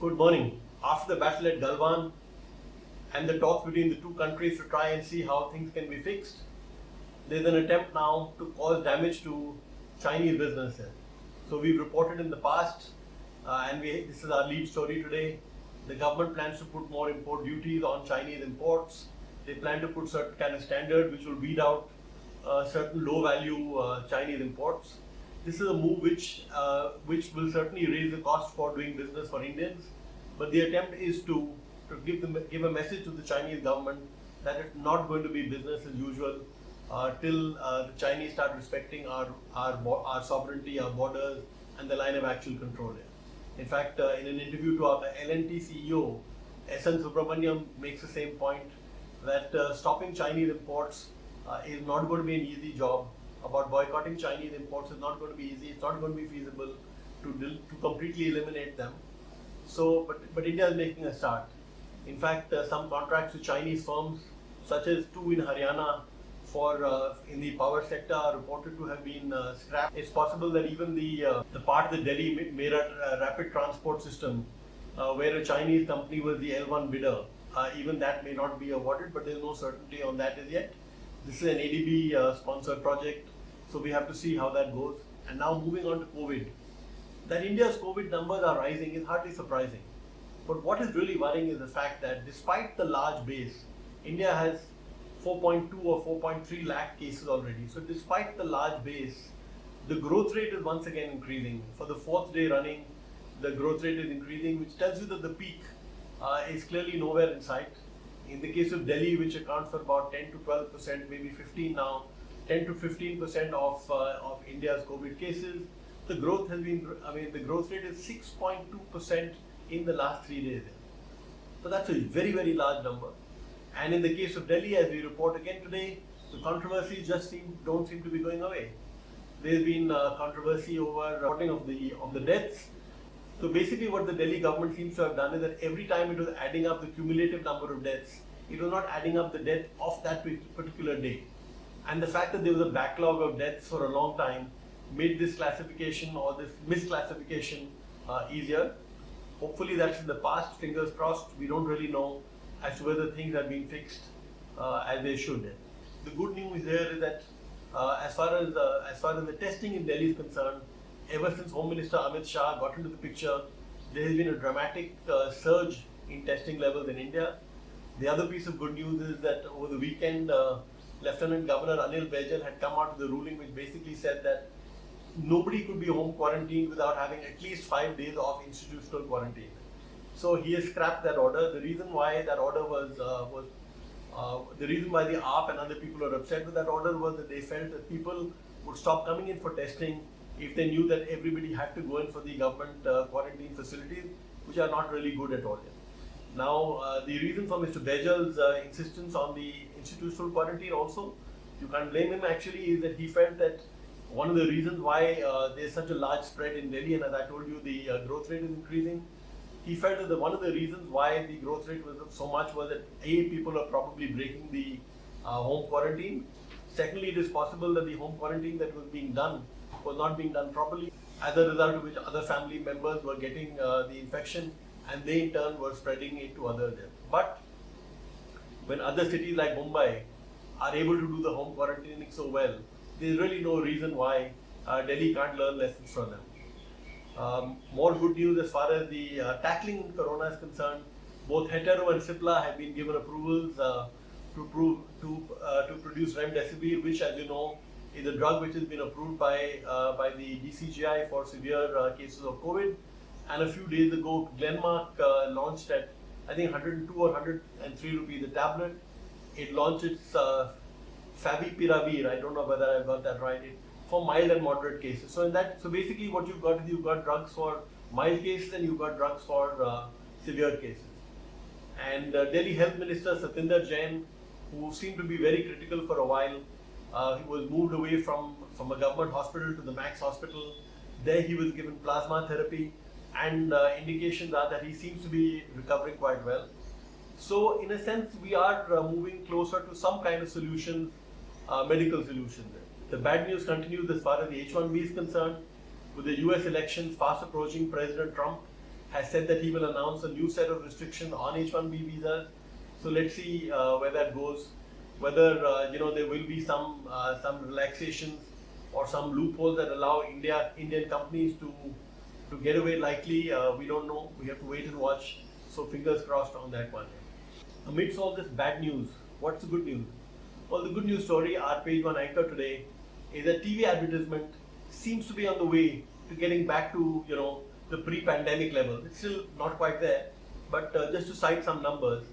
Good morning. After the battle at Galwan and the talks between the two countries to try and see how things can be fixed, there's an attempt now to cause damage to Chinese businesses. So we've reported in the past, this is our lead story today. The government plans to put more import duties on Chinese imports. They plan to put certain kind of standard which will weed out certain low-value Chinese imports. This is a move which will certainly raise the cost for doing business for Indians. But the attempt is to give a message to the Chinese government that it's not going to be business as usual till the Chinese start respecting our sovereignty, our borders, and the line of actual control here. In fact, in an interview to our L&T CEO, S.N. Subramaniam makes the same point that stopping Chinese imports is not going to be an easy job. About boycotting Chinese imports is not going to be easy. It's not going to be feasible to completely eliminate them. So, but India is making a start. In fact, some contracts with Chinese firms, such as two in Haryana for in the power sector, are reported to have been scrapped. It's possible that even the part of the Delhi Meerut rapid transport system, where a Chinese company was the L1 bidder, even that may not be awarded, but there's no certainty on that as yet. This is an ADB sponsored project, so we have to see how that goes. And now moving on to COVID. That India's COVID numbers are rising is hardly surprising. But what is really worrying is the fact that despite the large base, India has 4.2 or 4.3 lakh cases already. So despite the large base, the growth rate is once again increasing. For the fourth day running, the growth rate is increasing, which tells you that the peak is clearly nowhere in sight. In the case of Delhi, which accounts for about 10 to 12%, maybe 15 now, 10 to 15% of India's COVID cases, the growth the growth rate is 6.2% in the last 3 days. So that's a very, very large number. And in the case of Delhi, as we report again today, the controversies just don't seem to be going away. There's been controversy over reporting of the deaths. So basically what the Delhi government seems to have done is that every time it was adding up the cumulative number of deaths, it was not adding up the death of that particular day. And the fact that there was a backlog of deaths for a long time made this classification or this misclassification easier. Hopefully that's in the past, fingers crossed. We don't really know as to whether things are being fixed as they should. The good news here is that as far as the testing in Delhi is concerned, ever since Home Minister Amit Shah got into the picture, there has been a dramatic surge in testing levels in India. The other piece of good news is that over the weekend, Lieutenant Governor Anil Baijal had come out with a ruling which basically said that nobody could be home quarantined without having at least 5 days of institutional quarantine. So he has scrapped that order. The reason why that order the reason why the AAP and other people are upset with that order was that they felt that people would stop coming in for testing if they knew that everybody had to go in for the government quarantine facilities, which are not really good at all. Now, the reason for Mr. Baijal's insistence on the institutional quarantine also, you can't blame him actually, is that he felt that one of the reasons why there's such a large spread in Delhi, and as I told you, the growth rate is increasing, he felt that one of the reasons why the growth rate was so much was that A, people are probably breaking the home quarantine. Secondly, it is possible that the home quarantine that was being done was not being done properly, as a result of which other family members were getting the infection and they in turn were spreading it to others. But when other cities like Mumbai are able to do the home quarantining so well, there's really no reason why Delhi can't learn lessons from them. More good news as far as the tackling corona is concerned. Both Hetero and Cipla have been given approvals to produce remdesivir, which, as you know, is a drug which has been approved by the DCGI for severe cases of COVID. And a few days ago, Glenmark launched at, I think, 102 or 103 rupees a tablet. It launched its Favipiravir, I don't know whether I've got that right, for mild and moderate cases. So basically what you've got is you've got drugs for mild cases and you've got drugs for severe cases. And Delhi Health Minister Sunil Jain, who seemed to be very critical for a while, he was moved away from a government hospital to the Max Hospital. There he was given plasma therapy, and indications are that he seems to be recovering quite well. So in a sense, we are moving closer to some kind of solutions, medical solutions. The bad news continues as far as the H-1B is concerned. With the US elections fast approaching, President Trump has said that he will announce a new set of restrictions on H-1B visas. So let's see where that goes. Whether there will be some relaxations or some loopholes that allow Indian companies to get away lightly, we don't know. We have to wait and watch. So fingers crossed on that one. Amidst all this bad news, what's the good news? Well, the good news story, our page one anchor today, is that TV advertisement seems to be on the way to getting back to the pre-pandemic level. It's still not quite there, but just to cite some numbers,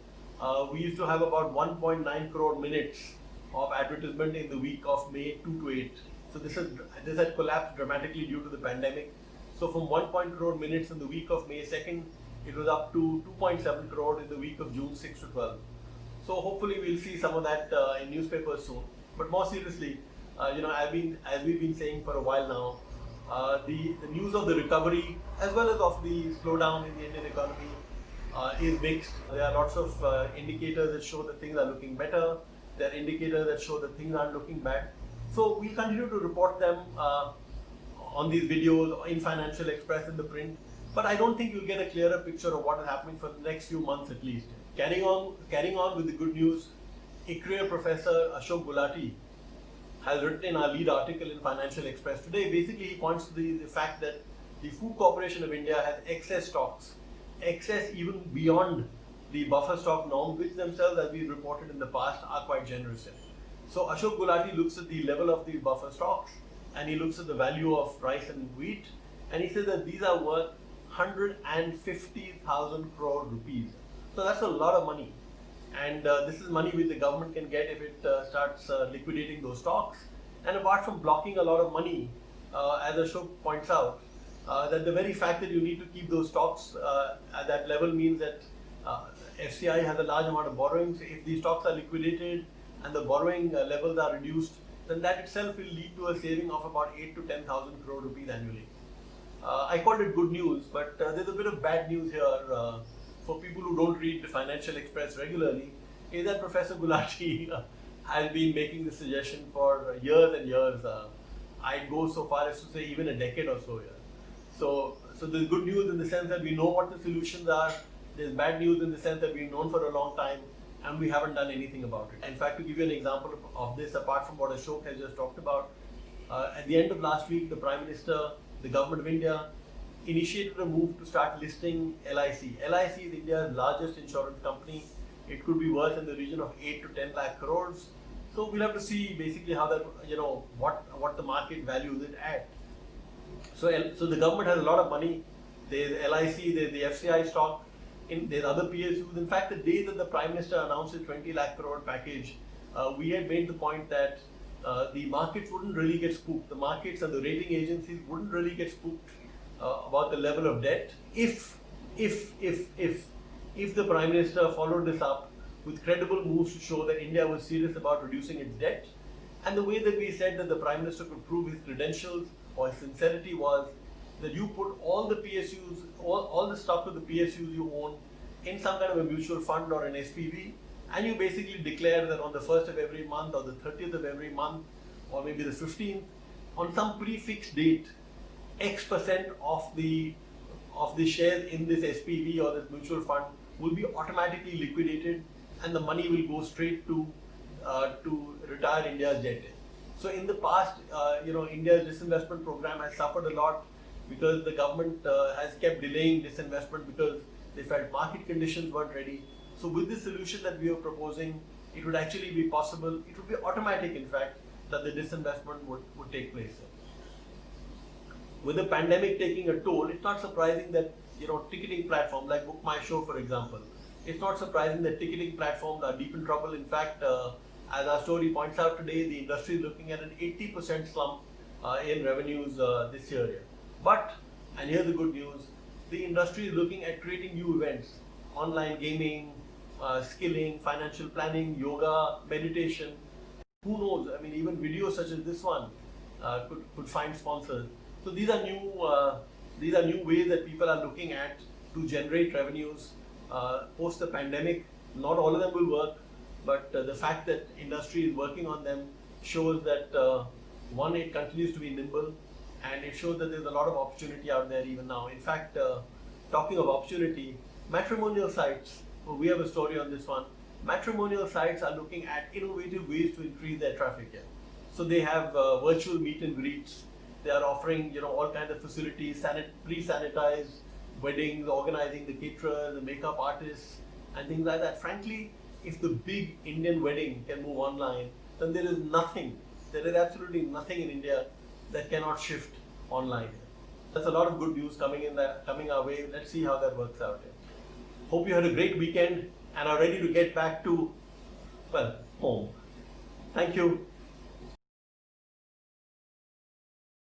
we used to have about 1.9 crore minutes of advertisement in the week of May 2 to 8. So this had collapsed dramatically due to the pandemic. So from 1 crore minutes in the week of May 2nd, it was up to 2.7 crore in the week of June 6 to 12. So hopefully we'll see some of that in newspapers soon. But more seriously, as we've been saying for a while now, the news of the recovery as well as of the slowdown in the Indian economy is mixed. There are lots of indicators that show that things are looking better. There are indicators that show that things aren't looking bad. So we'll continue to report them on these videos in Financial Express in the print. But I don't think you'll get a clearer picture of what is happening for the next few months at least. Carrying on with the good news, ICRA Professor Ashok Gulati has written in our lead article in Financial Express today. Basically, he points to the fact that the Food Corporation of India has excess stocks, excess even beyond the buffer stock norms, which themselves, as we've reported in the past, are quite generous in. So Ashok Gulati looks at the level of the buffer stocks and he looks at the value of rice and wheat, and he says that these are worth 150,000 crore rupees. So that's a lot of money. And this is money which the government can get if it starts liquidating those stocks. And apart from blocking a lot of money, as Ashok points out, that the very fact that you need to keep those stocks at that level means that FCI has a large amount of borrowings. If these stocks are liquidated and the borrowing levels are reduced, then that itself will lead to a saving of about 8 to 10,000 crore rupees annually. I called it good news, but there's a bit of bad news here for people who don't read the Financial Express regularly, is that Professor Gulati has been making this suggestion for years and years. I'd go so far as to say even a decade or so here. So there's good news in the sense that we know what the solutions are. There's bad news in the sense that we've known for a long time and we haven't done anything about it. In fact, to give you an example of this, apart from what Ashok has just talked about, at the end of last week, the Prime Minister, the Government of India, initiated a move to start listing LIC. LIC is India's largest insurance company. It could be worth in the region of 8 to 10 lakh crores. So we'll have to see basically how that, what the market values it at. So the government has a lot of money. There's LIC, there's the FCI stock, there's other PSUs. In fact, the day that the Prime Minister announced his 20 lakh crore package, we had made the point that the markets wouldn't really get spooked. The markets and the rating agencies wouldn't really get spooked about the level of debt if the Prime Minister followed this up with credible moves to show that India was serious about reducing its debt. And the way that we said that the Prime Minister could prove his credentials or his sincerity was that you put all the PSUs, all the stock of the PSUs you own in some kind of a mutual fund or an SPV, and you basically declare that on the 1st of every month or the 30th of every month or maybe the 15th, on some prefixed date, X% of the shares in this SPV or this mutual fund will be automatically liquidated and the money will go straight to retire India's debt. So in the past, India's disinvestment program has suffered a lot because the government has kept delaying disinvestment because they felt market conditions weren't ready. So with this solution that we are proposing, it would actually be possible, it would be automatic in fact, that the disinvestment would take place. With the pandemic taking a toll, it's not surprising that ticketing platforms like Book My Show, for example, it's not surprising that ticketing platforms are deep in trouble. In fact, as our story points out today, the industry is looking at an 80% slump in revenues this year. But, and here's the good news, the industry is looking at creating new events, online gaming, skilling, financial planning, yoga, meditation. Who knows? I mean, even videos such as this one could find sponsors. So these are new ways that people are looking at to generate revenues post the pandemic. Not all of them will work, but the fact that industry is working on them shows that one, it continues to be nimble, and it shows that there's a lot of opportunity out there even now. In fact, talking of opportunity, matrimonial sites, we have a story on this one. Matrimonial sites are looking at innovative ways to increase their traffic here. So they have virtual meet and greets. They are offering, all kinds of facilities, pre-sanitized weddings, organizing the caterers, the makeup artists, and things like that. Frankly, if the big Indian wedding can move online, then there is absolutely nothing in India that cannot shift online. That's a lot of good news coming our way. Let's see how that works out. Hope you had a great weekend and are ready to get back to, home. Thank you.